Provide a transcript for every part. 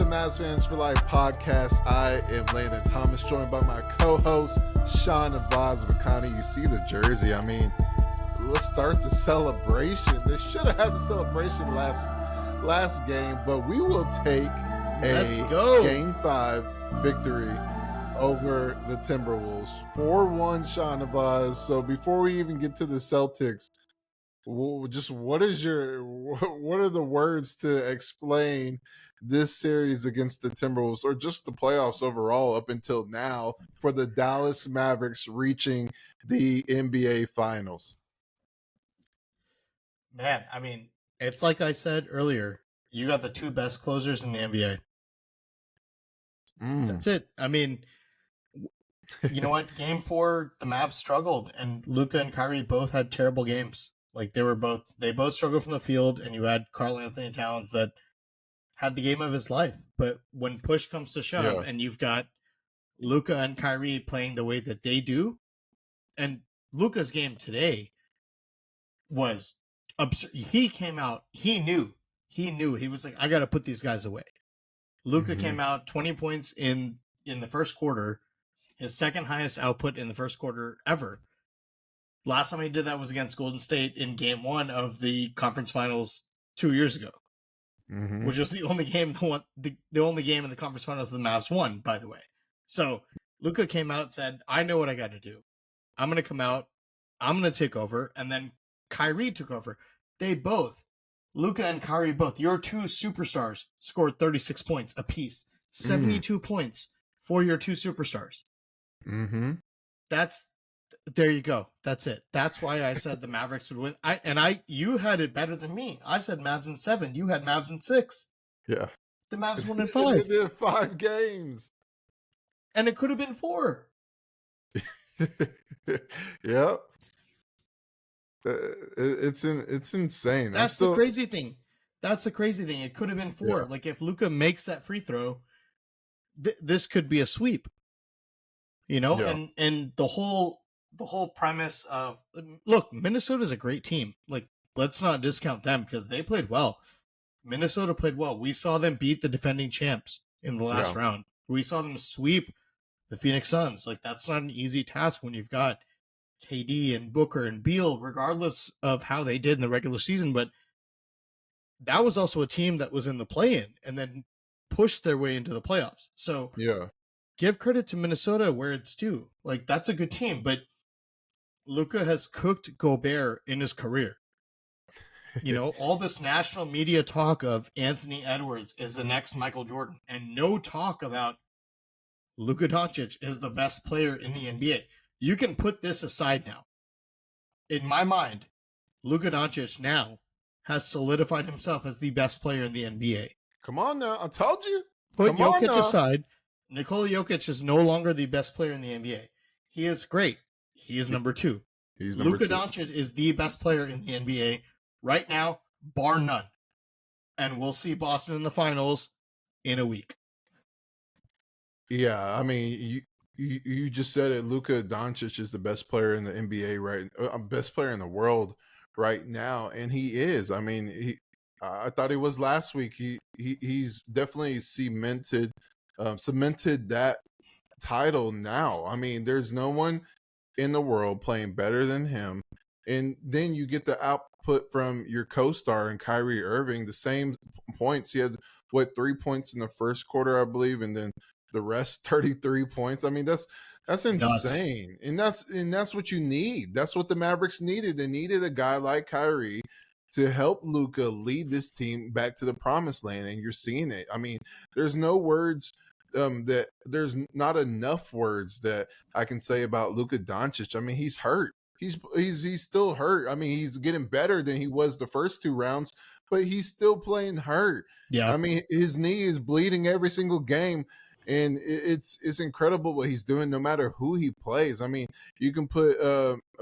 Mavs Fans for Life podcast. I am Landon Thomas, joined by my co-host, Shahnavaz Makhani. You see the jersey. I mean, let's start the celebration. They should have had the celebration last game, but we will take a Game 5 victory over the Timberwolves. 4-1 Shahnavaz. So before we even get to the Celtics, just what are the words to explain this series against the Timberwolves, or just the playoffs overall up until now for the Dallas Mavericks reaching the NBA Finals? Man, I mean, it's like I said earlier, you got the two best closers in the NBA. That's it. I mean, you know what? Game 4, the Mavs struggled, and Luka and Kyrie both had terrible games. Like they both struggled from the field, and you had Karl-Anthony Towns that had the game of his life. But when push comes to shove, and you've got Luka and Kyrie playing the way that they do, and Luka's game today was absurd. He came out, he knew, he was like, I got to put these guys away. Luka came out 20 points in the first quarter, his second highest output in the first quarter ever. Last time he did that was against Golden State in Game 1 of the conference finals 2 years ago, which was the only game the only game in the conference finals the Mavs won, by the way. So Luka came out and said, I know what I got to do. I'm going to come out, I'm going to take over, and then Kyrie took over. They both, Luka and Kyrie both, your two superstars, scored 36 points apiece. 72 points for your two superstars. There you go. That's it. That's why I said the Mavericks would win. You had it better than me. I said Mavs in 7. You had Mavs in 6. Yeah. The Mavs won in 5. They did 5 games. And it could have been 4. Yep. It's insane. That's the crazy thing. It could have been 4. Yeah. Like if Luka makes that free throw, this could be a sweep. You know, and the whole premise of, look, Minnesota's a great team. Like, let's not discount them because they played well. Minnesota played well. We saw them beat the defending champs in the last round. We saw them sweep the Phoenix Suns. Like, that's not an easy task when you've got KD and Booker and Beal, regardless of how they did in the regular season. But that was also a team that was in the play-in and then pushed their way into the playoffs. So give credit to Minnesota where it's due. Like, that's a good team, but Luka has cooked Gobert in his career. You know, all this national media talk of Anthony Edwards is the next Michael Jordan, and no talk about Luka Doncic is the best player in the NBA. You can put this aside now. In my mind, Luka Doncic now has solidified himself as the best player in the NBA. Come on now. I told you. Put Jokic aside. Nikola Jokic is no longer the best player in the NBA. He is great. He is number 2. Luka Doncic is the best player in the NBA right now, bar none. And we'll see Boston in the finals in a week. Yeah, I mean, you just said it. Luka Doncic is the best player in the NBA, best player in the world right now, and he is. I mean, I thought he was last week. He's definitely cemented that title now. I mean, there's no one in the world playing better than him. And then you get the output from your co-star and Kyrie Irving, the same points. He had 3 points in the first quarter, I believe, and then the rest 33 points. I mean, that's insane. And that's what you need. That's what the Mavericks needed. They needed a guy like Kyrie to help Luka lead this team back to the promised land, and you're seeing it. I mean, there's no words that there's not enough words that I can say about Luka Doncic. I mean, he's hurt. He's still hurt. I mean, he's getting better than he was the first 2 rounds, but he's still playing hurt. Yeah. I mean, his knee is bleeding every single game, and it's incredible what he's doing no matter who he plays. I mean, you can put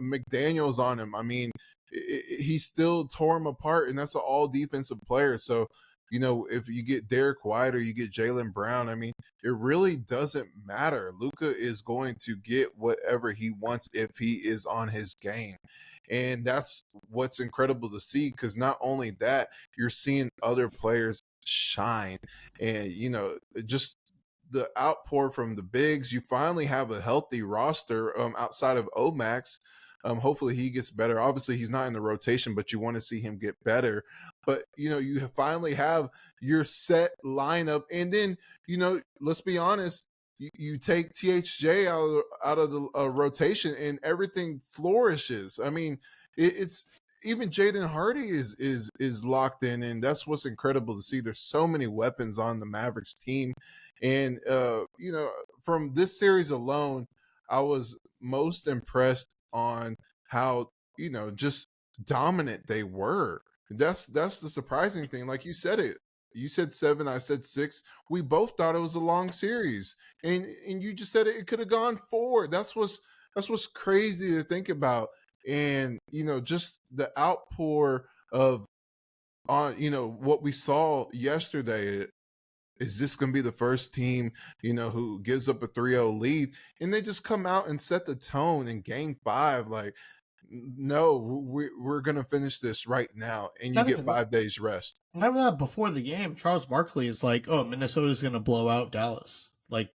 McDaniels on him. I mean, he still tore him apart, and that's an all defensive player. So, you know, if you get Derek White or you get Jaylen Brown, I mean, it really doesn't matter. Luka is going to get whatever he wants if he is on his game. And that's what's incredible to see, because not only that, you're seeing other players shine. And, just the outpour from the bigs. You finally have a healthy roster outside of Omax. Hopefully he gets better. Obviously, he's not in the rotation, but you want to see him get better. But, you finally have your set lineup. And then, let's be honest, you take THJ out of the rotation and everything flourishes. I mean, it's even Jaden Hardy is locked in, and that's what's incredible to see. There's so many weapons on the Mavericks team, and from this series alone, I was most impressed on how just dominant they were. That's the surprising thing. Like you said it. You said 7, I said 6. We both thought it was a long series, and you just said it could have gone 4. That's what's crazy to think about. And just the outpour of on what we saw yesterday. Is this going to be the first team who gives up a 3-0 lead, and they just come out and set the tone in game 5? Like, no, we're going to finish this right now, and you Not get even that. 5 days rest. Not even that. Before the game, Charles Barkley is like, "Oh, Minnesota's going to blow out Dallas. Like,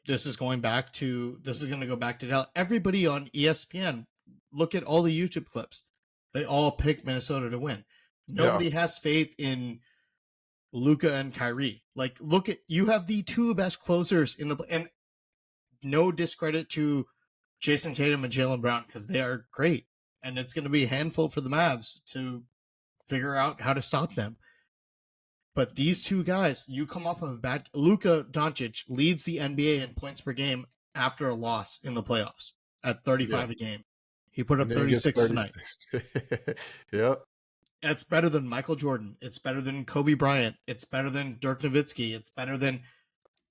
this is going to go back to Dallas." Everybody on ESPN, look at all the YouTube clips. They all pick Minnesota to win. Nobody has faith in Luka and Kyrie. Like, you have the 2 best closers in the, and no discredit to Jason Tatum and Jaylen Brown, because they are great, and it's going to be a handful for the Mavs to figure out how to stop them. But these 2 guys, you come off of a bad. Luka Doncic leads the NBA in points per game after a loss in the playoffs at 35 a game. He put up 36 tonight. Yep. That's better than Michael Jordan. It's better than Kobe Bryant. It's better than Dirk Nowitzki. It's better than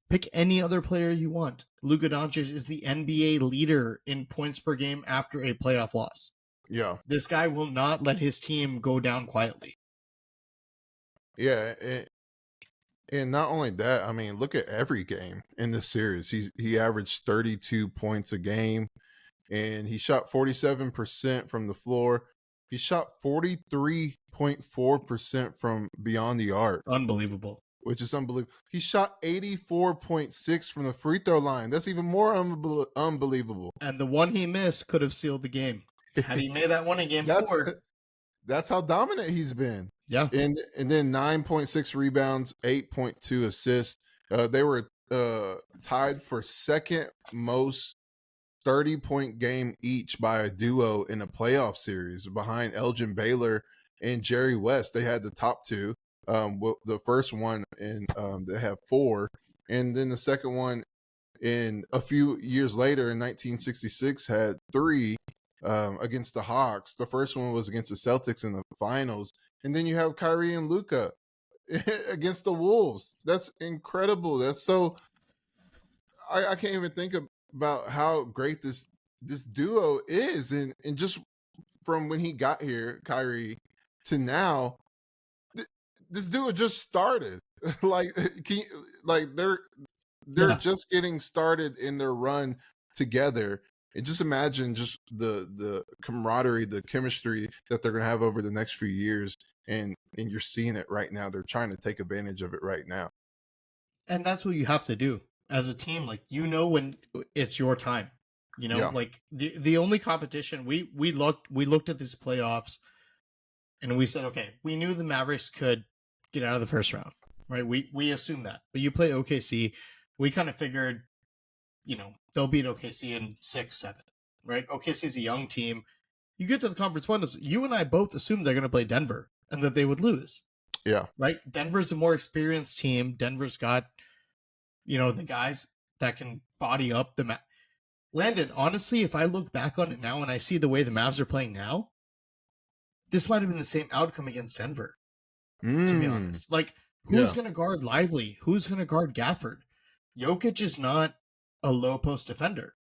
pick any other player you want. Luka Doncic is the NBA leader in points per game after a playoff loss. Yeah. This guy will not let his team go down quietly. Yeah. And not only that, I mean, look at every game in this series. He averaged 32 points a game, and he shot 47% from the floor. He shot 43.4% from beyond the arc. Unbelievable. Which is unbelievable. He shot 84.6 from the free throw line. That's even more unbelievable. And the one he missed could have sealed the game. Had he made that one in game 4. That's how dominant he's been. Yeah. And then 9.6 rebounds, 8.2 assists. They were tied for second most 30-point game each by a duo in a playoff series behind Elgin Baylor and Jerry West. They had the top 2. The first one in they have 4, and then the second one in a few years later in 1966 had 3 against the Hawks. The first one was against the Celtics in the finals, and then you have Kyrie and Luka against the Wolves. That's incredible. That's so I can't even think about how great this duo is, and just from when he got here, Kyrie, to now. This dude just started. They're just getting started in their run together. And just imagine just the camaraderie, the chemistry that they're gonna have over the next few years. And you're seeing it right now. They're trying to take advantage of it right now. And that's what you have to do as a team. Like, when it's your time. Like the only competition we looked at these playoffs, and we said, okay, we knew the Mavericks could get out of the first round, right? We assumed that. But you play OKC, we kind of figured, they'll beat OKC in 6-7, right? OKC's a young team. You get to the conference finals, you and I both assumed they're going to play Denver and that they would lose. Yeah. Right? Denver's a more experienced team. Denver's got, the guys that can body up the Landon, honestly, if I look back on it now and I see the way the Mavs are playing now, this might have been the same outcome against Denver, to be honest. Like, who's going to guard Lively? Who's going to guard Gafford? Jokic is not a low post defender.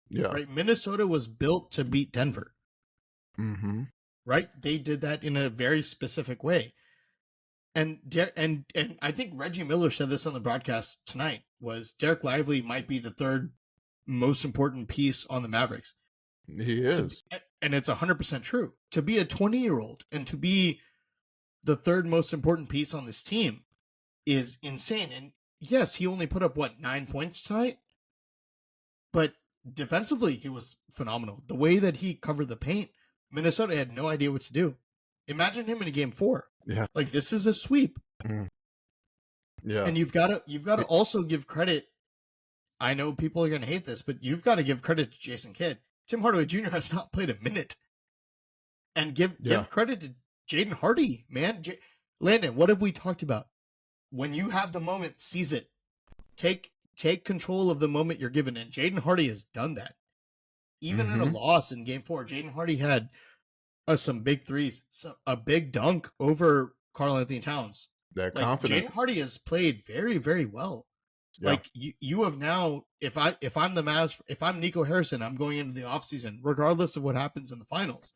Yeah. Right? Minnesota was built to beat Denver. Mm-hmm. Right? They did that in a very specific way. And I think Reggie Miller said this on the broadcast tonight, was Derek Lively might be the 3rd most important piece on the Mavericks. He is. And it's 100% true. To be a 20-year-old and to be the 3rd most important piece on this team, is insane. And yes, he only put up 9 points tonight, but defensively he was phenomenal. The way that he covered the paint, Minnesota had no idea what to do. Imagine him in a game 4. Yeah. Like, this is a sweep. Yeah. And you've got to also give credit. I know people are going to hate this, but you've got to give credit to Jason Kidd. Tim Hardaway Jr. has not played a minute. And give credit to Jaden Hardy, man. Landon, what have we talked about? When you have the moment, seize it. Take control of the moment you're given. And Jaden Hardy has done that. Even in a loss in game 4, Jaden Hardy had some big threes, a big dunk over Karl-Anthony Towns. That confidence. Jaden Hardy has played very, very well. Yeah. Like, you have now, if I'm the Mavs, if I'm Nico Harrison, I'm going into the offseason, regardless of what happens in the finals.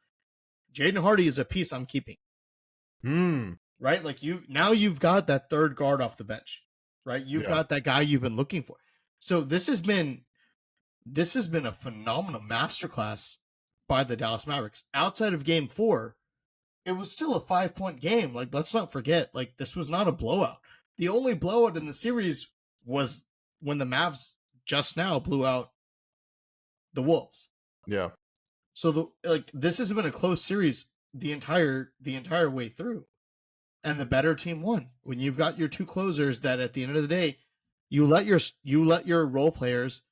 Jaden Hardy is a piece I'm keeping. Right? Like, you've got that third guard off the bench. Right? You've got that guy you've been looking for. So this has been a phenomenal masterclass by the Dallas Mavericks. Outside of game 4, it was still a 5-point game. Like, let's not forget, like, this was not a blowout. The only blowout in the series was when the Mavs just now blew out the Wolves. Yeah. So this has been a close series the entire way through. And the better team won. When you've got your two closers that at the end of the day, you let your role players,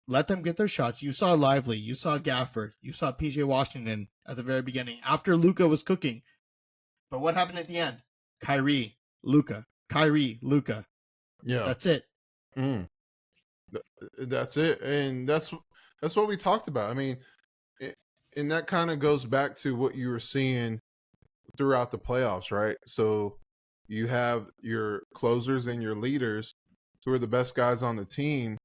let them get their shots. You saw Lively, you saw Gafford, you saw PJ Washington at the very beginning after Luka was cooking. But what happened at the end? Kyrie, Luka. Yeah. That's it. That's it. And that's what we talked about. I mean, and that kind of goes back to what you were seeing throughout the playoffs, right? So you have your closers and your leaders who are the best guys on the team,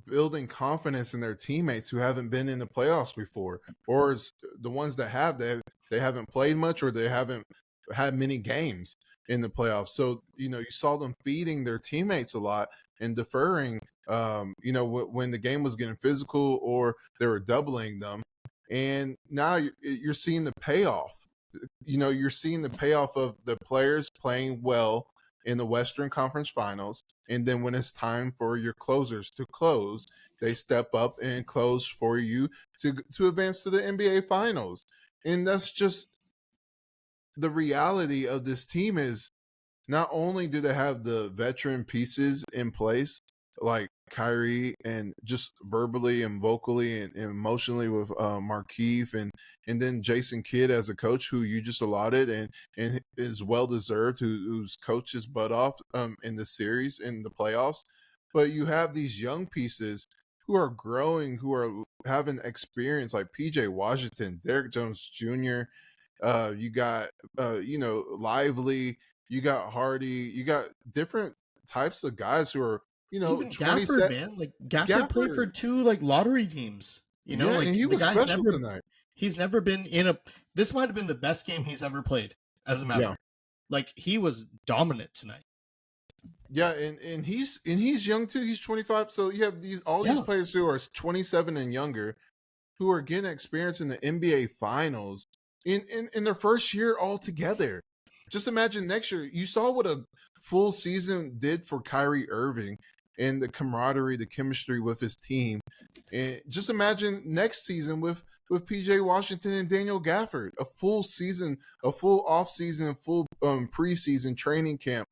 building confidence in their teammates who haven't been in the playoffs before, or the ones that have, they haven't played much, or they haven't had many games in the playoffs. So, you saw them feeding their teammates a lot and deferring, when the game was getting physical or they were doubling them. And now you're seeing the payoff. You're seeing the payoff of the players playing well in the Western Conference Finals. And then when it's time for your closers to close, they step up and close for you to advance to the NBA Finals. And that's just the reality of this team. Is not only do they have the veteran pieces in place, like Kyrie, and just verbally and vocally and emotionally with Markieff, and then Jason Kidd as a coach who you just allotted and is well deserved, who's coached his butt off in the series, in the playoffs. But you have these young pieces who are growing, who are having experience, like PJ Washington, Derek Jones Jr. You got Lively, you got Hardy, you got different types of guys who are, even Gafford, man. Like, Gafford played for 2 lottery teams. And he was special tonight. He's never been this might have been the best game he's ever played as a Maverick. Yeah. Like, he was dominant tonight. Yeah, and he's young too. He's 25. So you have these players who are 27 and younger who are getting experience in the NBA Finals in their first year all together. Just imagine next year. You saw what a full season did for Kyrie Irving and the camaraderie, the chemistry with his team. And just imagine next season with PJ Washington and Daniel Gafford, a full season, a full off season, full preseason training camp,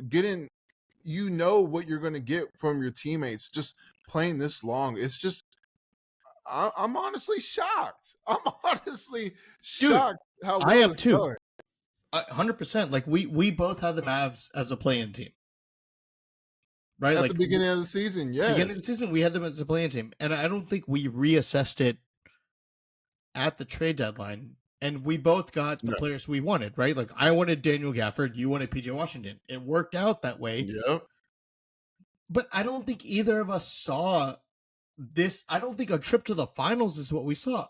getting, what you're going to get from your teammates just playing this long. It's just, I'm honestly shocked. Dude, how well I am too. Going. 100%. Like, we both had the Mavs as a play-in team, right? At the beginning of the season, yes. Beginning of the season, we had them as a play-in team, and I don't think we reassessed it at the trade deadline. And we both got the players we wanted, right? Like, I wanted Daniel Gafford, you wanted PJ Washington. It worked out that way. Yeah. But I don't think either of us saw this. I don't think a trip to the finals is what we saw.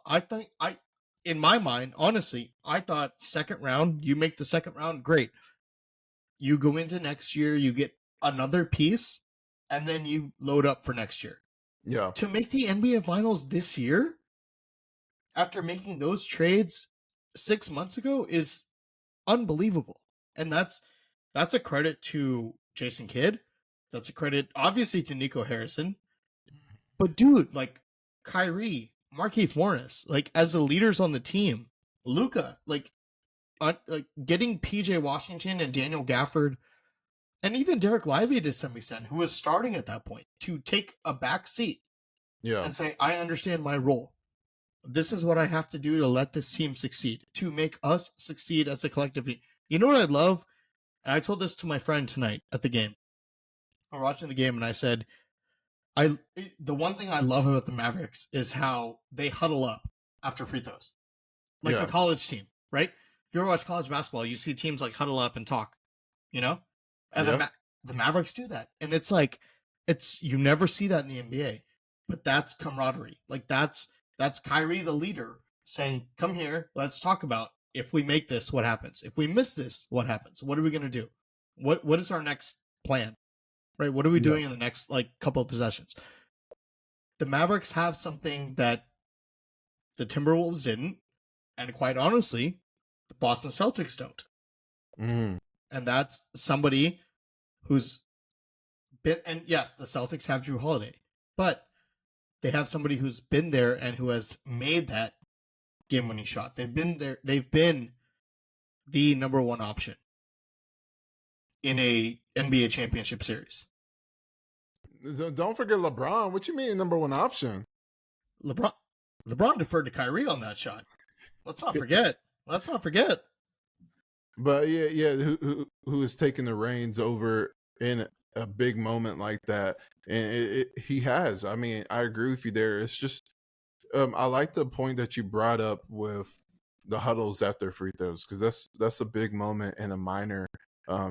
In my mind, honestly, I thought second round, you make the second round, great. You go into next year, you get another piece, and then you load up for next year. Yeah. To make the NBA Finals this year, after making those trades 6 months ago, is unbelievable. And that's That's a credit to Jason Kidd. That's a credit, obviously, to Nico Harrison. But dude, like Kyrie, Markieff Morris, like as the leaders on the team, Luka, like getting PJ Washington and Daniel Gafford, and even Derek Lively to some extent, who was starting at that point, to take a back seat Yeah. and say, I understand my role. This is what I have to do to let this team succeed, to make us succeed as a collective. You know what I love? And I told this to my friend tonight at the game. We're watching the game, and I said, the one thing I love about the Mavericks is how they huddle up after free throws, like a college team, right? If you ever watch college basketball, you see teams like huddle up and talk, you know, and the Mavericks do that, and it's like you never see that in the NBA, but that's camaraderie. Like that's Kyrie, the leader, saying, "Come here, let's talk about if we make this, what happens? If we miss this, what happens? What are we gonna do? What is our next plan?" Right? What are we doing in the next couple of possessions? The Mavericks have something that the Timberwolves didn't, and quite honestly, the Boston Celtics don't. Mm. And that's somebody who's been, and yes, the Celtics have Drew Holiday, but they have somebody who's been there and who has made that game-winning shot. They've been there. They've been the number one option in a NBA championship series. Don't forget LeBron. What you mean number one option? LeBron deferred to Kyrie on that shot. Let's not forget. But yeah, who is taking the reins over in a big moment like that? And he has. I mean, I agree with you there. It's just I like the point that you brought up with the huddles after free throws, because that's a big moment in a minor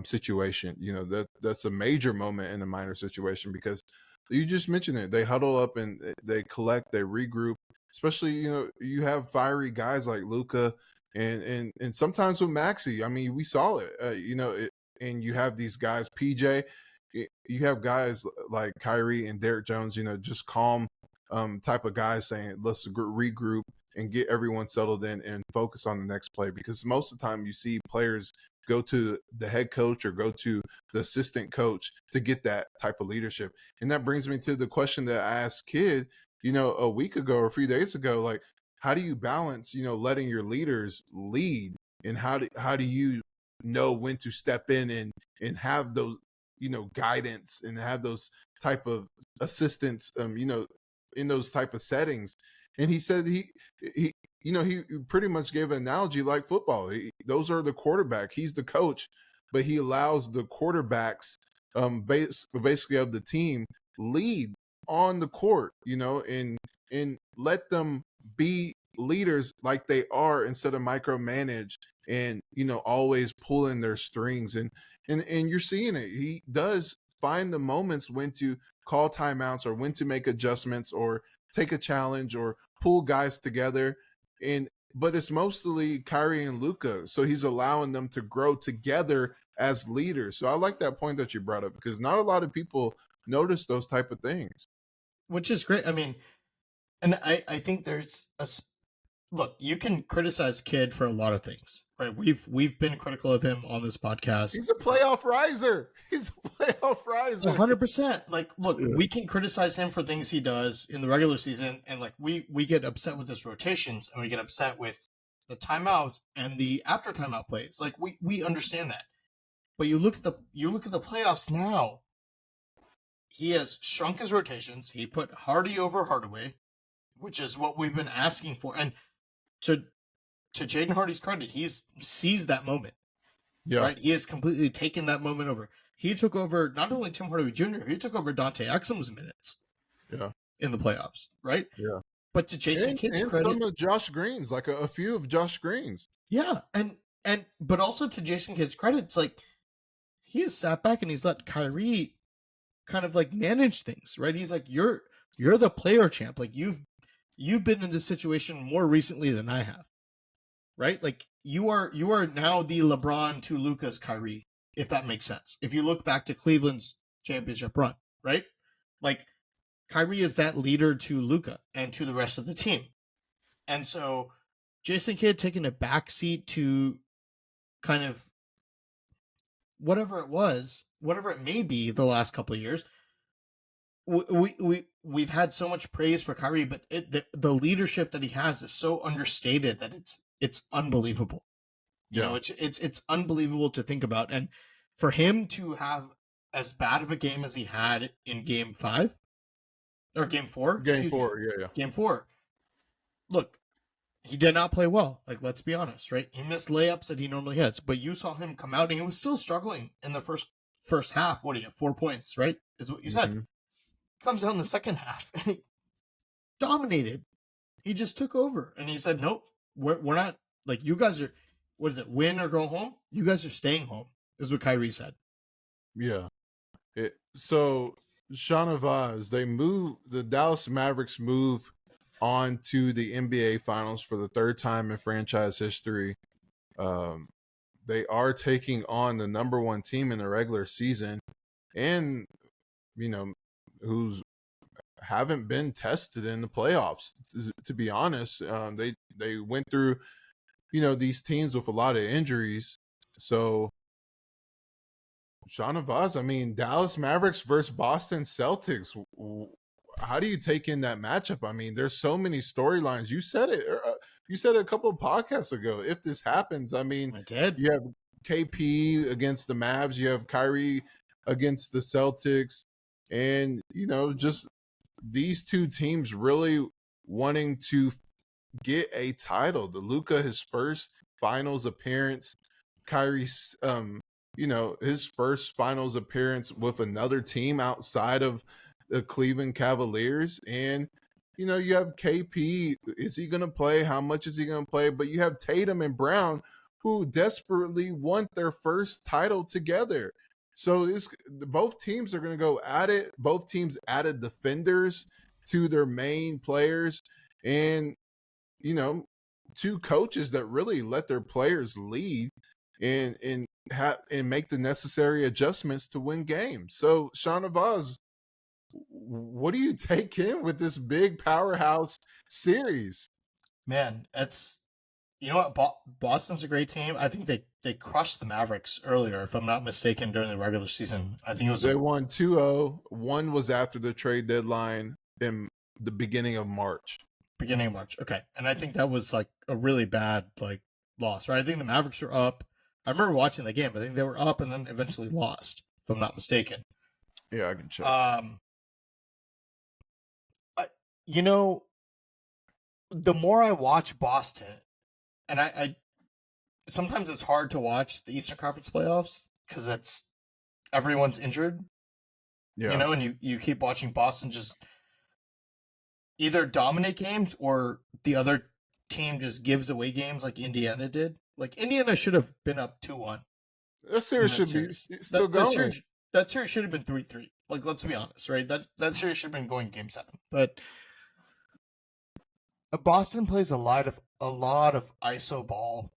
situation. You know, that's a major moment in a minor situation, because you just mentioned it. They huddle up and they collect, they regroup. Especially, you know, you have fiery guys like Luka and sometimes with Maxey. I mean, we saw it. And you have these guys, PJ. You have guys like Kyrie and Derek Jones. You know, just calm type of guys saying, let's regroup and get everyone settled in and focus on the next play. Because most of the time you see players go to the head coach or go to the assistant coach to get that type of leadership. And that brings me to the question that I asked Kid, you know, a week ago or a few days ago, like, how do you balance, you know, letting your leaders lead, and how do you know when to step in and have those, you know, guidance and have those type of assistants, you know, in those type of settings? And he said he you know, he pretty much gave an analogy like football. Those are the quarterback. He's the coach, but he allows the quarterbacks, basically of the team, lead on the court, you know, and let them be leaders like they are, instead of micromanage and, you know, always pulling their strings. And you're seeing it. He does find the moments when to call timeouts or when to make adjustments or take a challenge or pull guys together. But it's mostly Kyrie and Luka, so he's allowing them to grow together as leaders. So I like that point that you brought up, because not a lot of people notice those type of things, which is great. I mean, and I think there's look, you can criticize Kidd for a lot of things, right? We've been critical of him on this podcast. He's a playoff riser. 100%. Like, look, we can criticize him for things he does in the regular season, and like we get upset with his rotations, and we get upset with the timeouts and the after timeout plays. Like we understand that. But you look at the playoffs now. He has shrunk his rotations. He put Hardy over Hardaway, which is what we've been asking for. And to Jaden Hardy's credit, he's seized that moment. Yeah. Right? He has completely taken that moment over. He took over not only Tim Hardaway Jr., he took over Dante Exum's minutes. Yeah. In the playoffs, right? Yeah. But to Jason Kidd's credit, some of Josh Green's, like a few of Josh Green's. Yeah, but also to Jason Kidd's credit, it's like he has sat back and he's let Kyrie kind of like manage things, right? He's like, you're the player champ. Like you've been in this situation more recently than I have, right? Like you are now the LeBron to Luka's Kyrie, if that makes sense. If you look back to Cleveland's championship run, right? Like Kyrie is that leader to Luka and to the rest of the team. And so Jason Kidd taking a backseat to kind of whatever it may be the last couple of years, we've had so much praise for Kyrie, but the leadership that he has is so understated that it's unbelievable. You know, it's unbelievable to think about. And for him to have as bad of a game as he had in game 5 or game 4, Game 4, yeah. Game 4. Look, he did not play well. Like, let's be honest, right? He missed layups that he normally hits, but you saw him come out and he was still struggling in the first half. What do you have? 4 points, right? Is what you said. Comes out in the second half and he dominated. He just took over and he said, nope, we're not, like, you guys are, what is it, win or go home? You guys are staying home, is what Kyrie said. Yeah. So Shahnavaz, the Dallas Mavericks move on to the NBA Finals for the third time in franchise history. They are taking on the number 1 team in the regular season, and who's haven't been tested in the playoffs. To be honest, they went through these teams with a lot of injuries. So Shahnavaz, I mean, Dallas Mavericks versus Boston Celtics. How do you take in that matchup? I mean, there's so many storylines. You said it. You said it a couple of podcasts ago. If this happens, I mean, I did. You have KP against the Mavs. You have Kyrie against the Celtics, and just these two teams really wanting to get a title. The Luka, his first finals appearance. Kyrie's, his first finals appearance with another team outside of the Cleveland Cavaliers. And, you have KP. Is he going to play? How much is he going to play? But you have Tatum and Brown, who desperately want their first title together. So both teams are going to go at it. Both teams added defenders to their main players. And, two coaches that really let their players lead and make the necessary adjustments to win games. So, Shahnavaz, what do you take in with this big powerhouse series? Man, what? Boston's a great team. I think they crushed the Mavericks earlier, if I'm not mistaken, during the regular season. I think it was they won 2-0. One was after the trade deadline in the beginning of March. Okay. And I think that was like a really bad loss, right? I think the Mavericks were up. I remember watching the game. I think they were up and then eventually lost, if I'm not mistaken. Yeah, I can check. The more I watch Boston, and I sometimes it's hard to watch the Eastern Conference playoffs because everyone's injured. Yeah. And you keep watching Boston just either dominate games or the other team just gives away games like Indiana did. Like, Indiana should have been up 2-1. That series should be still going. That series should have been 3-3. Like, let's be honest, right? That series should have been going game 7. But Boston plays a lot of ISO ball,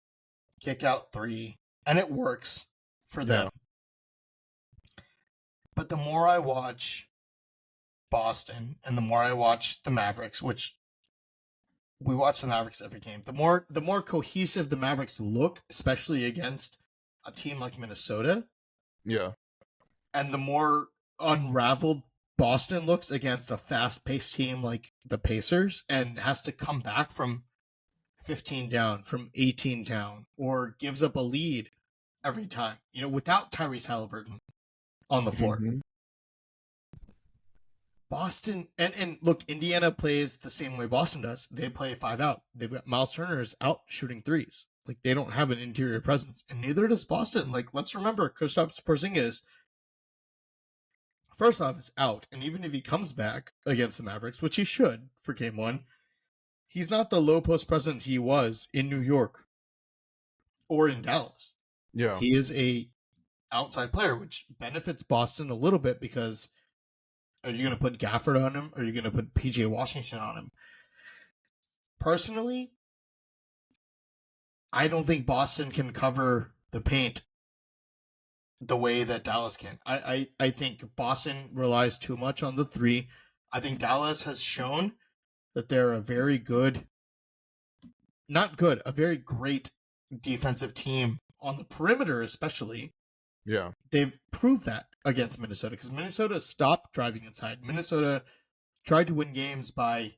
kick out 3, and it works for them. But the more I watch Boston and the more I watch the Mavericks, which we watch the Mavericks every game, the more cohesive the Mavericks look, especially against a team like Minnesota. Yeah. And the more unraveled Boston looks against a fast-paced team like the Pacers and has to come back from 15 down, from 18 down, or gives up a lead every time, without Tyrese Halliburton on the floor. Mm-hmm. Boston, and look, Indiana plays the same way Boston does. They play 5 out. They've got Miles Turner's out shooting 3s. Like, they don't have an interior presence, and neither does Boston. Like, let's remember, Kristaps Porzingis, first off, is out, and even if he comes back against the Mavericks, which he should for game 1, he's not the low post presence he was in New York or in Dallas. Yeah. He is a outside player, which benefits Boston a little bit because are you going to put Gafford on him? Or are you going to put PJ Washington on him? Personally, I don't think Boston can cover the paint the way that Dallas can. I think Boston relies too much on the 3. I think Dallas has shown that they're a very good, not good, a very great defensive team on the perimeter, especially. Yeah. They've proved that against Minnesota because Minnesota stopped driving inside. Minnesota tried to win games by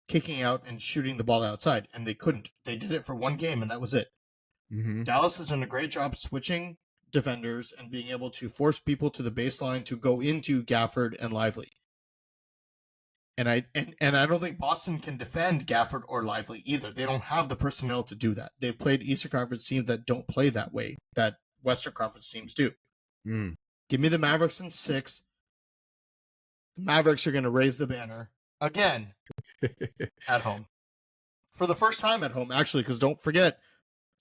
kicking out and shooting the ball outside, and they couldn't. They did it for one game, and that was it. Mm-hmm. Dallas has done a great job switching defenders and being able to force people to the baseline to go into Gafford and Lively. And I don't think Boston can defend Gafford or Lively either. They don't have the personnel to do that. They've played Eastern Conference teams that don't play that way, that Western Conference teams do. Mm. Give me the Mavericks in 6. The Mavericks are going to raise the banner again at home. For the first time at home, actually, because don't forget,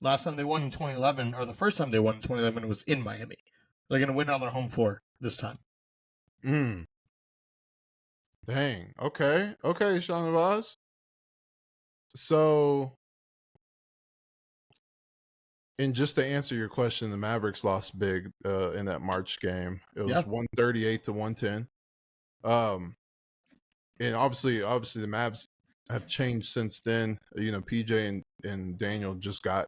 last time they won in 2011, or the first time they won in 2011, was in Miami. They're going to win on their home floor this time. Mm. Dang. Okay. Okay, Shahnavaz. So, and just to answer your question, the Mavericks lost big in that March game. It was 138 to 110. And obviously the Mavs have changed since then. You know, PJ and Daniel just got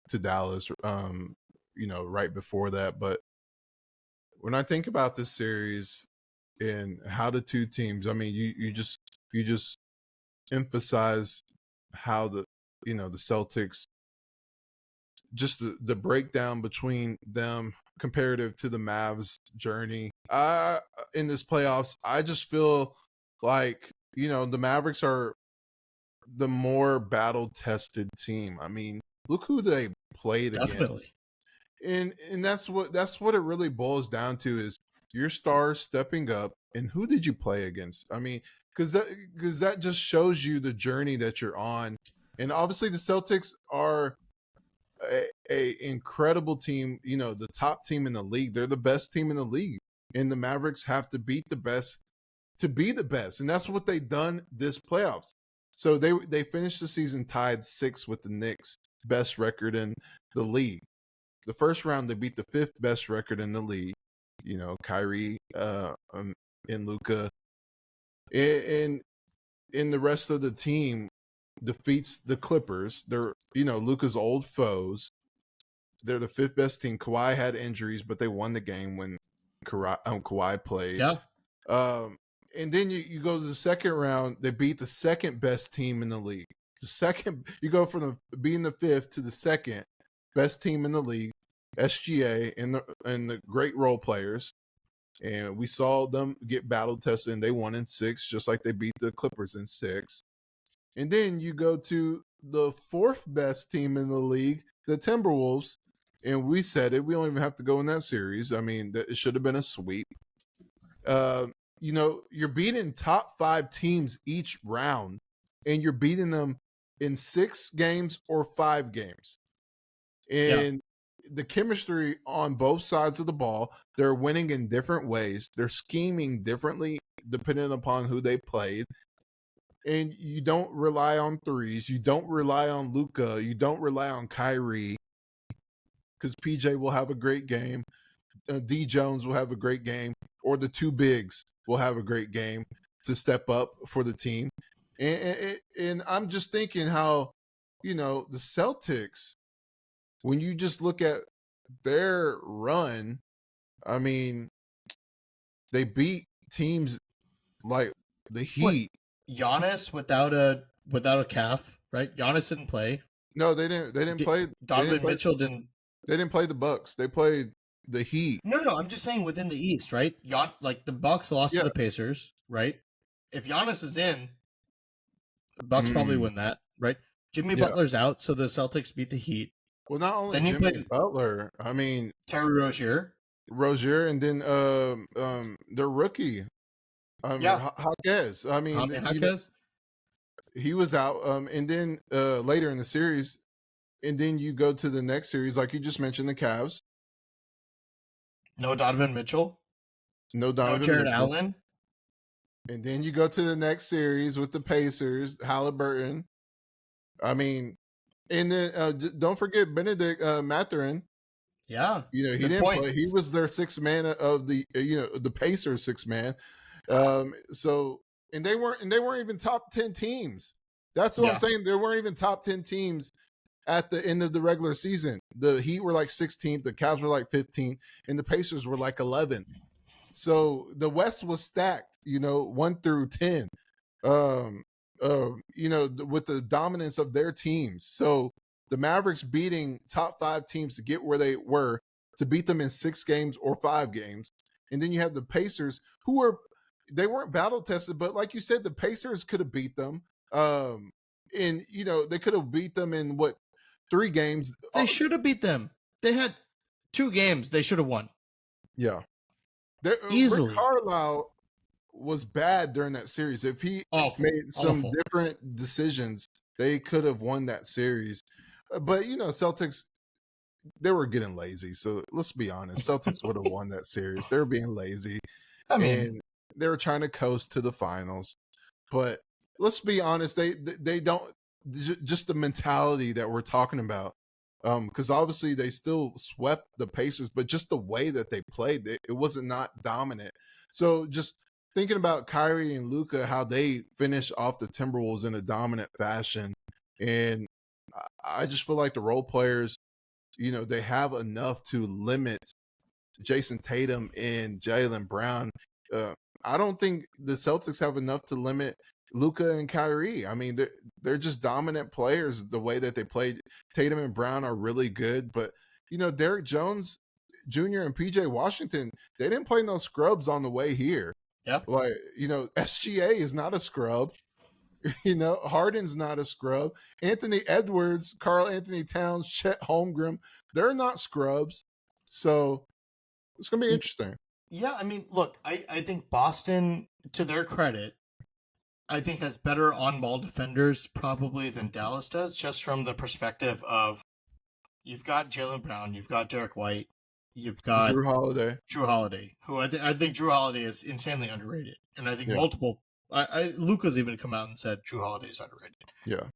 to Dallas, you know, right before that. But when I think about this series and how the two teams, I mean, you just emphasize how the Celtics, just the breakdown between them comparative to the Mavs journey in this playoffs. I just feel like, you know, the Mavericks are the more battle tested team. I mean, look who they played Definitely. against. And that's what it really boils down to, is your stars stepping up. And who did you play against? I mean, because that just shows you the journey that you're on. And obviously the Celtics are a incredible team, you know, the top team in the league. They're the best team in the league. And the Mavericks have to beat the best to be the best. And that's what they've done this playoffs. So they finished the season tied 6 with the Knicks, best record in the league. The first round, they beat the 5th best record in the league. You know, Kyrie and Luka. And the rest of the team defeats the Clippers. They're, you know, Luka's old foes. They're the 5th best team. Kawhi had injuries, but they won the game when Kawhi played. Yeah. And then you go to the second round. They beat the 2nd best team in the league. You go from being the 5th to the 2nd best team in the league, SGA, and the great role players. And we saw them get battle tested, and they won in 6, just like they beat the Clippers in 6. And then you go to the 4th best team in the league, the Timberwolves, and we said it. We don't even have to go in that series. I mean, it should have been a sweep. You know, you're beating top 5 teams each round, and you're beating them in 6 games or 5 games. And the chemistry on both sides of the ball, they're winning in different ways. They're scheming differently depending upon who they played. And you don't rely on threes. You don't rely on Luka. You don't rely on Kyrie, because PJ will have a great game. D Jones will have a great game, or the 2 bigs will have a great game to step up for the team. And I'm just thinking how, you know, the Celtics, when you just look at their run, I mean, they beat teams like the Heat. Giannis without a calf, right? Giannis didn't play. No, they didn't play. Donovan Mitchell didn't. They didn't play the Bucks. They played the Heat. No. I'm just saying within the East, right? Like the Bucks lost to the Pacers, right? If Giannis is in, the Bucks probably win that, right? Jimmy Butler's out, so the Celtics beat the Heat. Well, not only then Jimmy Butler, I mean Terry Rozier, and then their rookie, Jaquez. I mean, Jaquez. He was out, and then later in the series, and then you go to the next series, like you just mentioned, the Cavs. No Donovan Mitchell. No Jared Allen. And then you go to the next series with the Pacers, Halliburton. I mean, and then don't forget Benedict Mathurin. Yeah, you know, he didn't play. He was their 6th man of the the Pacers 6th man. So and they weren't even top 10 teams. That's what I'm saying. They weren't even top 10 teams at the end of the regular season. The Heat were like 16th, the Cavs were like 15th, and the Pacers were like 11th. So the West was stacked, 1 through 10. With the dominance of their teams. So the Mavericks beating top 5 teams to get where they were, to beat them in 6 games or 5 games. And then you have the Pacers, they weren't battle tested, but like you said, the Pacers could have beat them. And they could have beat them in 3 games. They should have beat them. They had 2 games they should have won. Yeah. Easily. Rick Carlisle was bad during that series. If he made some different decisions, they could have won that series. But Celtics, they were getting lazy. So let's be honest, Celtics would have won that series. They were being lazy. And they were trying to coast to the finals. But let's be honest, they don't, just the mentality that we're talking about. Because obviously they still swept the Pacers, but just the way that they played, it wasn't not dominant. So just thinking about Kyrie and Luka, how they finish off the Timberwolves in a dominant fashion. And I just feel like the role players, they have enough to limit Jason Tatum and Jaylen Brown. I don't think the Celtics have enough to limit Luka and Kyrie. I mean, they're just dominant players the way that they played. Tatum and Brown are really good, but Derek Jones Jr. and PJ Washington, they didn't play no scrubs on the way here. Yeah. Like, SGA is not a scrub. Harden's not a scrub. Anthony Edwards, Karl-Anthony Towns, Chet Holmgren, they're not scrubs. So it's going to be interesting. Yeah, I mean, look, I think Boston, to their credit, I think has better on-ball defenders probably than Dallas does, just from the perspective of you've got Jaylen Brown, you've got Derek White, you've got Drew Holiday, who I think Drew Holiday is insanely underrated, and I think multiple. Luka's even come out and said Drew Holiday is underrated. Yeah.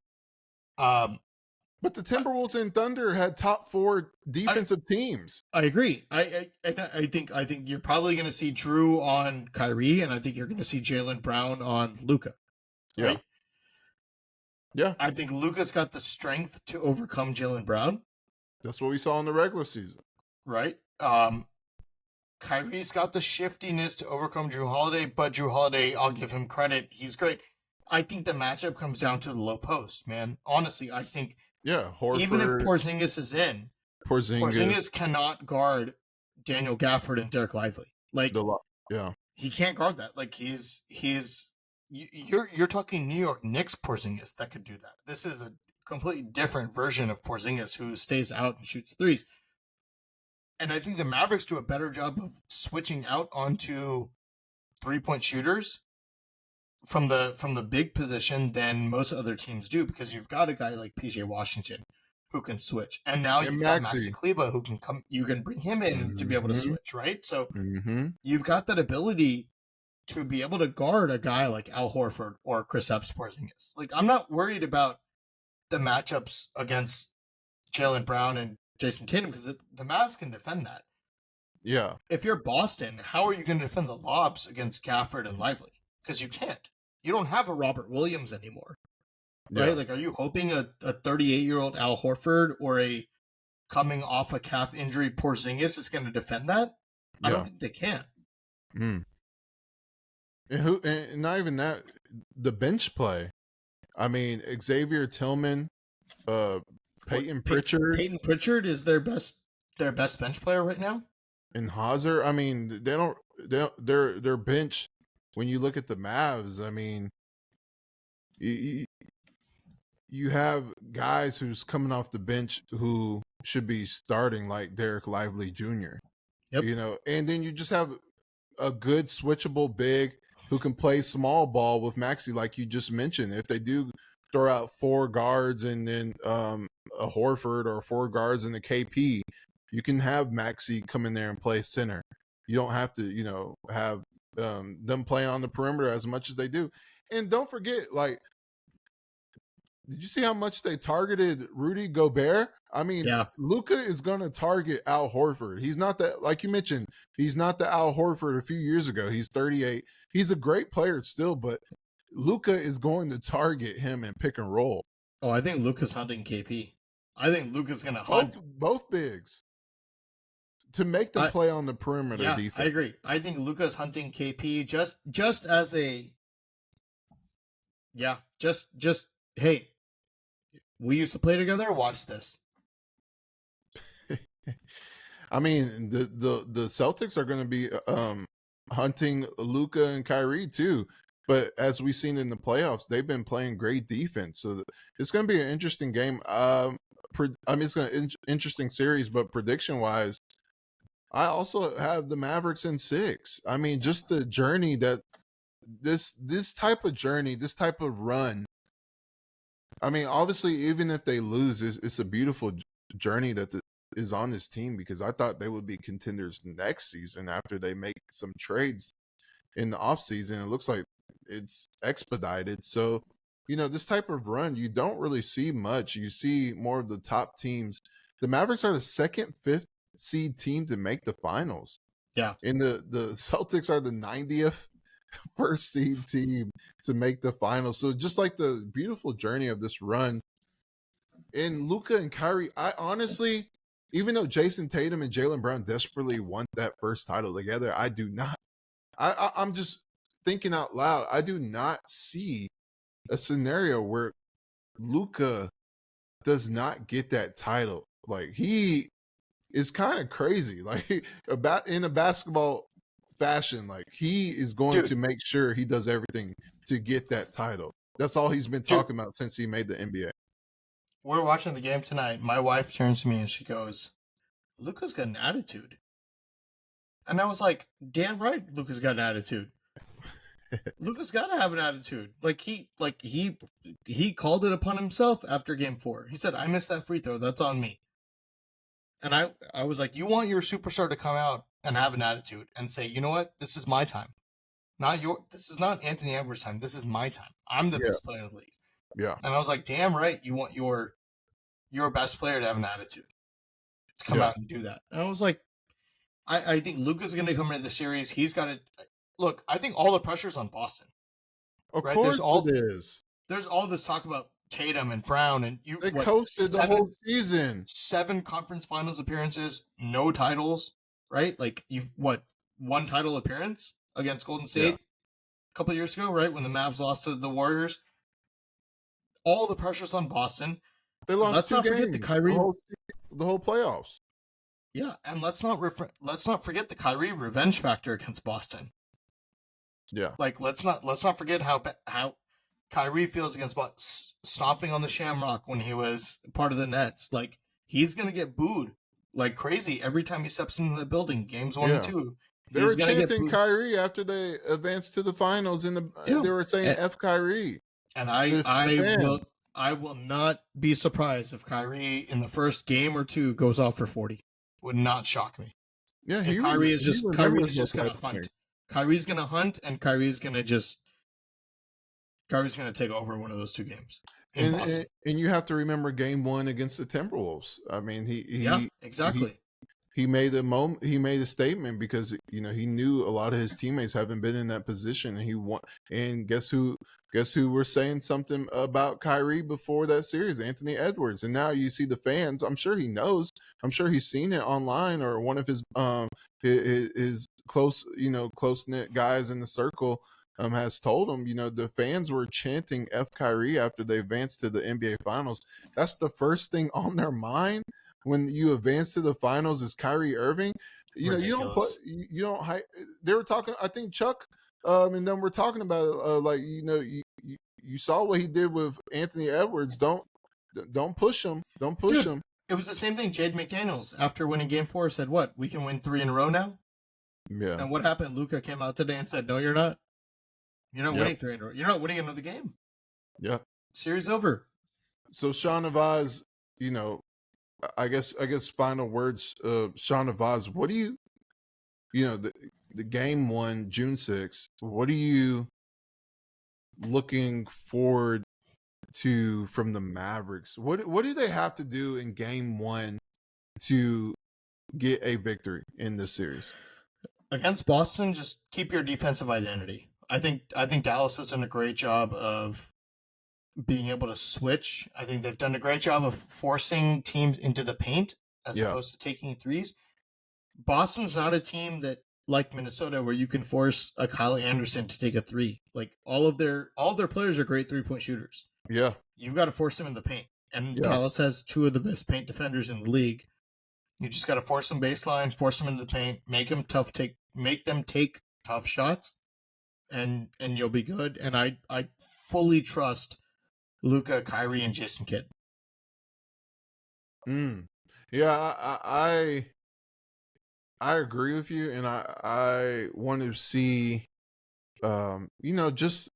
But the Timberwolves and Thunder had top 4 defensive teams. I agree. I think you're probably going to see Drew on Kyrie, and I think you're going to see Jaylen Brown on Luka. Right? Yeah. I think Luka's got the strength to overcome Jaylen Brown. That's what we saw in the regular season. Right. Kyrie's got the shiftiness to overcome Drew Holiday, but Drew Holiday, I'll give him credit. He's great. I think the matchup comes down to the low post, man. Honestly, I think Horford, even if Porzingis is in, Porzingis cannot guard Daniel Gafford and Derek Lively. He can't guard that. Like you're talking New York Knicks Porzingis that could do that. This is a completely different version of Porzingis who stays out and shoots threes. And I think the Mavericks do a better job of switching out onto 3-point shooters from the big position than most other teams do, because you've got a guy like PJ Washington who can switch, and now you've got Maxi Kleber who can come. You can bring him in to be able to switch, right? So you've got that ability to be able to guard a guy like Al Horford or Kristaps Porzingis. Like, I'm not worried about the matchups against Jaylen Brown and Jason Tatum, because the Mavs can defend that. Yeah. If you're Boston, how are you going to defend the lobs against Gafford and Lively? Because you can't. You don't have a Robert Williams anymore, right? Like, are you hoping a 38-year-old Al Horford or a coming off a calf injury Porzingis is going to defend that? I don't think they can. And not even that, the bench play. I mean, Xavier Tillman, Peyton Pritchard. Peyton Pritchard is their best bench player right now. And Hauser. I mean, their bench. When you look at the Mavs, I mean, you have guys who's coming off the bench who should be starting, like Derek Lively Jr. Yep. And then you just have a good switchable big who can play small ball with Maxi, like you just mentioned. If they do throw out 4 guards and then a Horford, or 4 guards and a KP, you can have Maxi come in there and play center. You don't have to, have them play on the perimeter as much as they do. And don't forget, like, did you see how much they targeted Rudy Gobert? I mean, Luka is going to target Al Horford. He's not that, like you mentioned, he's not the Al Horford a few years ago. He's 38. He's a great player still, but Luka is going to target him and pick and roll. Oh, I think Luka's hunting KP. I think Luka's gonna hunt. Both bigs to make them play on the perimeter defense. I agree. I think Luka's hunting KP just as a just hey, we used to play together. Watch this. I mean, the Celtics are going to be hunting Luka and Kyrie too. But as we've seen in the playoffs, they've been playing great defense. So it's going to be an interesting game. I mean, it's going to interesting series. But prediction wise, I also have the Mavericks in 6. I mean, just the journey that this type of journey, this type of run. I mean, obviously, even if they lose, it's a beautiful journey that is on this team, because I thought they would be contenders next season after they make some trades in the offseason. It looks like it's expedited. So, this type of run, you don't really see much. You see more of the top teams. The Mavericks are the 2nd, 5th seed team to make the finals. Yeah. And the Celtics are the 90th first seed team to make the finals. So just like the beautiful journey of this run. And Luka and Kyrie, I honestly, even though Jason Tatum and Jaylen Brown desperately want that first title together, I do not. I'm just thinking out loud. I do not see a scenario where Luka does not get that title. Like, he is kind of crazy. Like, about in a basketball fashion, like, he is going to make sure he does everything to get that title. That's all he's been talking about since he made the NBA. We're watching the game tonight. My wife turns to me and she goes, Luka's got an attitude. And I was like, damn right, Luka's got an attitude. Luka's got to have an attitude. He called it upon himself after game 4. He said, I missed that free throw. That's on me. And I was like, you want your superstar to come out and have an attitude and say, you know what? This is my time. This is not Anthony Edwards' time. This is my time. I'm the best player in the league. Yeah. And I was like, damn right, you want your best player to have an attitude, to come out and do that. And I was like, I think Luka's going to come into the series. He's got to look. I think all the pressure's on Boston. Of course, it is. There's all this talk about Tatum and Brown, and they coasted the whole season. 7 conference finals appearances, no titles. Right? Like, you've one title appearance against Golden State a couple of years ago, right, when the Mavs lost to the Warriors. All the pressure's on Boston. They lost 2 games. Forget the Kyrie, the whole playoffs. Yeah, and let's not forget the Kyrie revenge factor against Boston. Yeah, like let's not forget how Kyrie feels against stomping on the Shamrock when he was part of the Nets. Like, he's gonna get booed like crazy every time he steps into the building. Games 1 and 2. They were chanting Kyrie after they advanced to the finals. They were saying "F Kyrie." And I will not be surprised if Kyrie in the first game or 2 goes off for 40. Would not shock me. Yeah, Kyrie is just going to hunt. Kyrie's going to hunt, and Kyrie's going to take over one of those 2 games. And you have to remember game 1 against the Timberwolves. I mean, exactly. He made a statement because he knew a lot of his teammates haven't been in that position, and and guess who were saying something about Kyrie before that series? Anthony Edwards. And now you see the fans. I'm sure he knows. I'm sure he's seen it online, or one of his close-knit guys in the circle has told him. The fans were chanting F Kyrie after they advanced to the NBA Finals. That's the first thing on their mind when you advance to the finals is Kyrie Irving. You don't hype. They were talking, I think Chuck and then we're talking about you saw what he did with Anthony Edwards. Don't push him. Don't push him. It was the same thing. Jade McDaniels, after winning game 4, said, what, we can win 3 in a row now? Yeah. And what happened? Luka came out today and said, no, you're not. You're not winning 3 in a row. You're not winning another game. Yeah. Series over. So Shahnavaz, I guess final words, Shahnavaz, what do you the game 1, June 6th, what are you looking forward to from the Mavericks? What do they have to do in game 1 to get a victory in this series? Against Boston, just keep your defensive identity. I think Dallas has done a great job of being able to switch. I think they've done a great job of forcing teams into the paint as Yeah. opposed to taking threes. Boston's not a team that, like Minnesota, where you can force a Kyle Anderson to take a three. Like all of their players are great 3-point shooters. Yeah. You've got to force them in the paint. And Yeah. Dallas has two of the best paint defenders in the league. You just got to force them baseline, force them into the paint, make them take tough shots, and you'll be good. And I fully trust Luka, Kyrie, and Jason Kidd. Yeah, I agree with you, and I want to see, just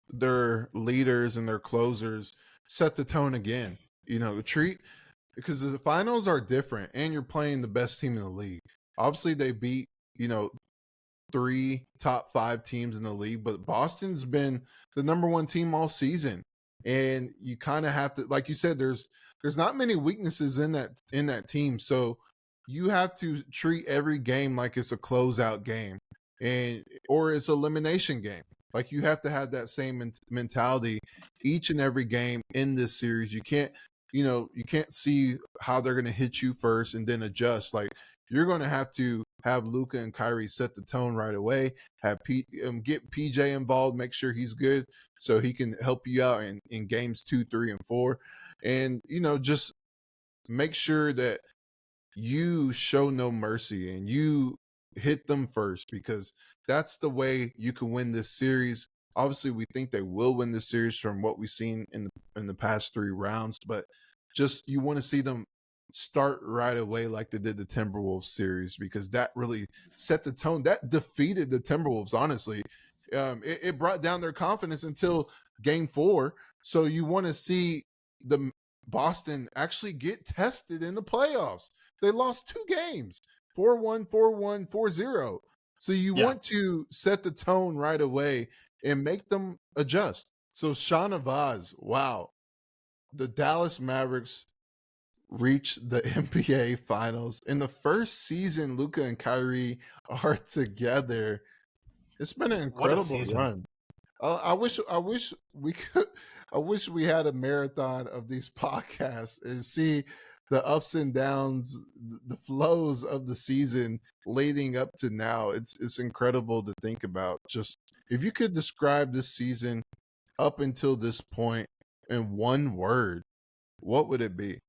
their leaders and their closers set the tone again. Because the finals are different, and you're playing the best team in the league. Obviously, they beat 3 top 5 teams in the league, but Boston's been the number 1 team all season, and you kind of have to, like you said, there's not many weaknesses in that team, so you have to treat every game like it's a closeout game, or it's an elimination game. Like you have to have that same mentality each and every game in this series. You can't see how they're going to hit you first and then adjust. Like you're going to have Luka and Kyrie set the tone right away. Get PJ involved, make sure he's good so he can help you out in games 2, 3, and 4, and just make sure that you show no mercy and you hit them first, because that's the way you can win this series. Obviously, we think they will win this series from what we've seen in the past 3 rounds, but just you want to see them start right away like they did the Timberwolves series, because that really set the tone. That defeated the Timberwolves, honestly. It brought down their confidence until game 4. So you want to see the Boston actually get tested in the playoffs. They lost 2 games, 4-1, 4-1, 4-0. So you want to set the tone right away and make them adjust. So Shahnavaz, wow. The Dallas Mavericks reached the NBA Finals. In the first season Luka and Kyrie are together. It's been an incredible run. I wish we could. I wish we had a marathon of these podcasts and see the ups and downs, the flows of the season leading up to now. It's incredible to think about. Just if you could describe this season up until this point in one word, what would it be?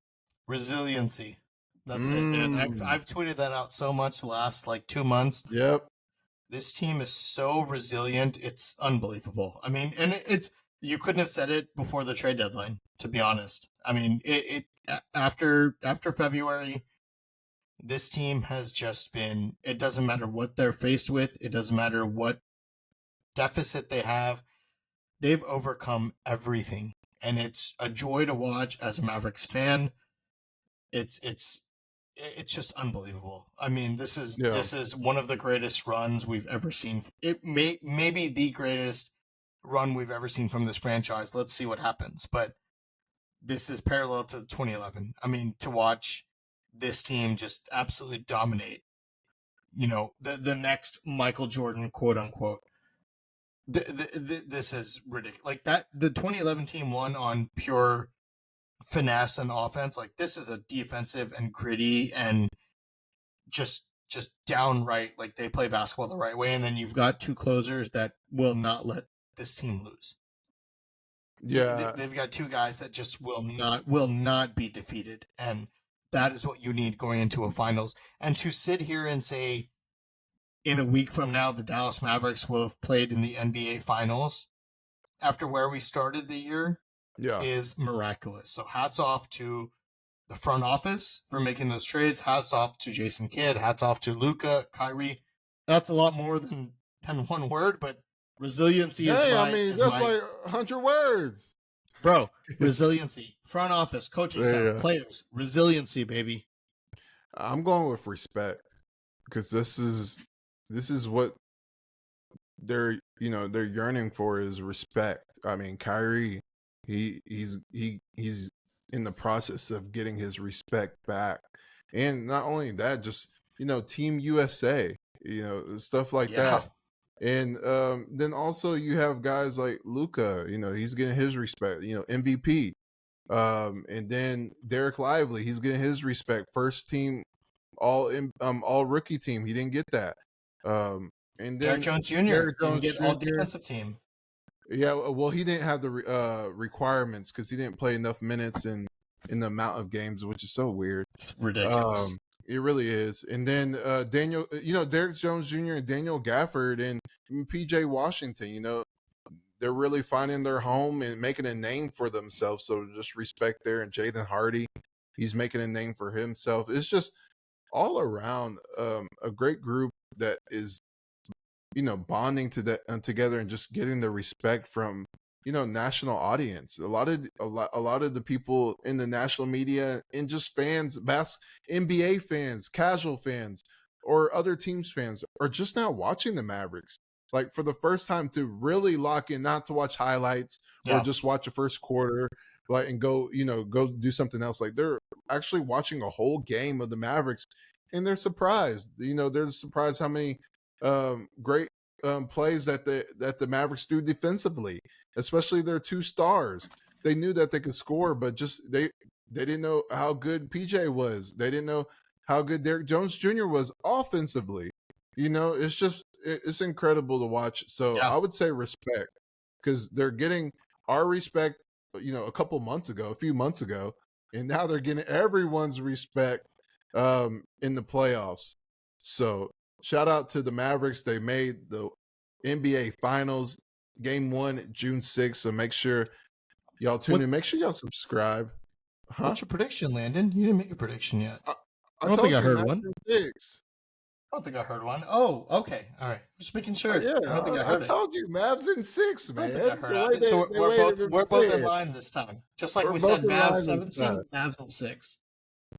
Resiliency. That's it. And I've tweeted that out so much the last 2 months. Yep. This team is so resilient. It's unbelievable. I mean, and you couldn't have said it before the trade deadline, to be honest. I mean, after February, this team has just been, it doesn't matter what they're faced with. It doesn't matter what deficit they have. They've overcome everything. And it's a joy to watch as a Mavericks fan. It's just unbelievable. I mean, this is one of the greatest runs we've ever seen. It may be the greatest run we've ever seen from this franchise. Let's see what happens. But this is parallel to 2011. I mean, to watch this team just absolutely dominate, the next Michael Jordan, quote unquote. This is ridiculous. Like that, the 2011 team won on pure finesse and offense. Like this is a defensive and gritty and just downright, like they play basketball the right way. And then you've got 2 closers that will not let this team lose. Yeah, they've got 2 guys that just will not be defeated, and that is what you need going into a finals. And to sit here and say, in a week from now, the Dallas Mavericks will have played in the NBA Finals after where we started the year, is miraculous. So hats off to the front office for making those trades. Hats off to Jason Kidd. Hats off to Luka, Kyrie. That's a lot more than one word, but resiliency that's like 100 words. Bro, resiliency. Front office, coaching staff, players. Resiliency, baby. I'm going with respect, because this is what they're yearning for, is respect. I mean, Kyrie, he's in the process of getting his respect back, and not only that, just Team USA, stuff like that. And then also you have guys like Luca, he's getting his respect, MVP. And then Derek Lively, he's getting his respect. First team all rookie team. He didn't get that. And Derrick then Jones Jr. Derrick didn't Jones get all Jr. defensive team. Yeah, well, he didn't have the requirements because he didn't play enough minutes in the amount of games, which is so weird. It's ridiculous. It really is. And then Daniel, Derrick Jones Jr. and Daniel Gafford and PJ Washington, they're really finding their home and making a name for themselves. So just respect there. And Jaden Hardy, he's making a name for himself. It's just all around a great group that is bonding together and just getting the respect from national audience. A lot of the people in the national media and just fans, NBA fans, casual fans, or other teams fans are just now watching the Mavericks like for the first time to really lock in, not to watch highlights or Yeah. just watch the first quarter like and go do something else. Like they're actually watching a whole game of the Mavericks and they're surprised. They're surprised how many great plays that the Mavericks do defensively, especially their two stars. They knew that they could score, but just they didn't know how good PJ was. They didn't know how good Derrick Jones Jr. was offensively. It's incredible to watch. So Yeah. I would say respect because they're getting our respect, a few months ago, and now they're getting everyone's respect in the playoffs. So shout out to the Mavericks. They made the NBA Finals Game 1 June 6th. So make sure y'all tune in. Make sure y'all subscribe. Huh? What's your prediction, Landon? You didn't make a prediction yet. I don't think I heard one. 6. I don't think I heard one. Oh, okay. All right. Just making sure. Yeah, I don't think I heard it. told you, Mavs in 6, man. I don't think I heard it. So we're both in line this time. Just like We're we both said, in line Mavs this 17, time. Mavs in 6.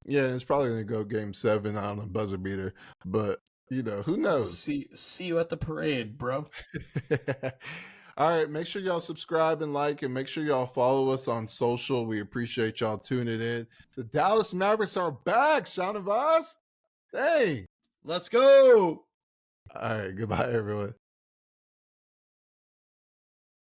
Yeah, it's probably going to go Game 7 on a buzzer beater. But, who knows? See you at the parade, bro. All right, make sure y'all subscribe and like, and make sure y'all follow us on social. We appreciate y'all tuning in. The Dallas Mavericks are back, Shahnavaz. Hey. Let's go. All right, goodbye, everyone.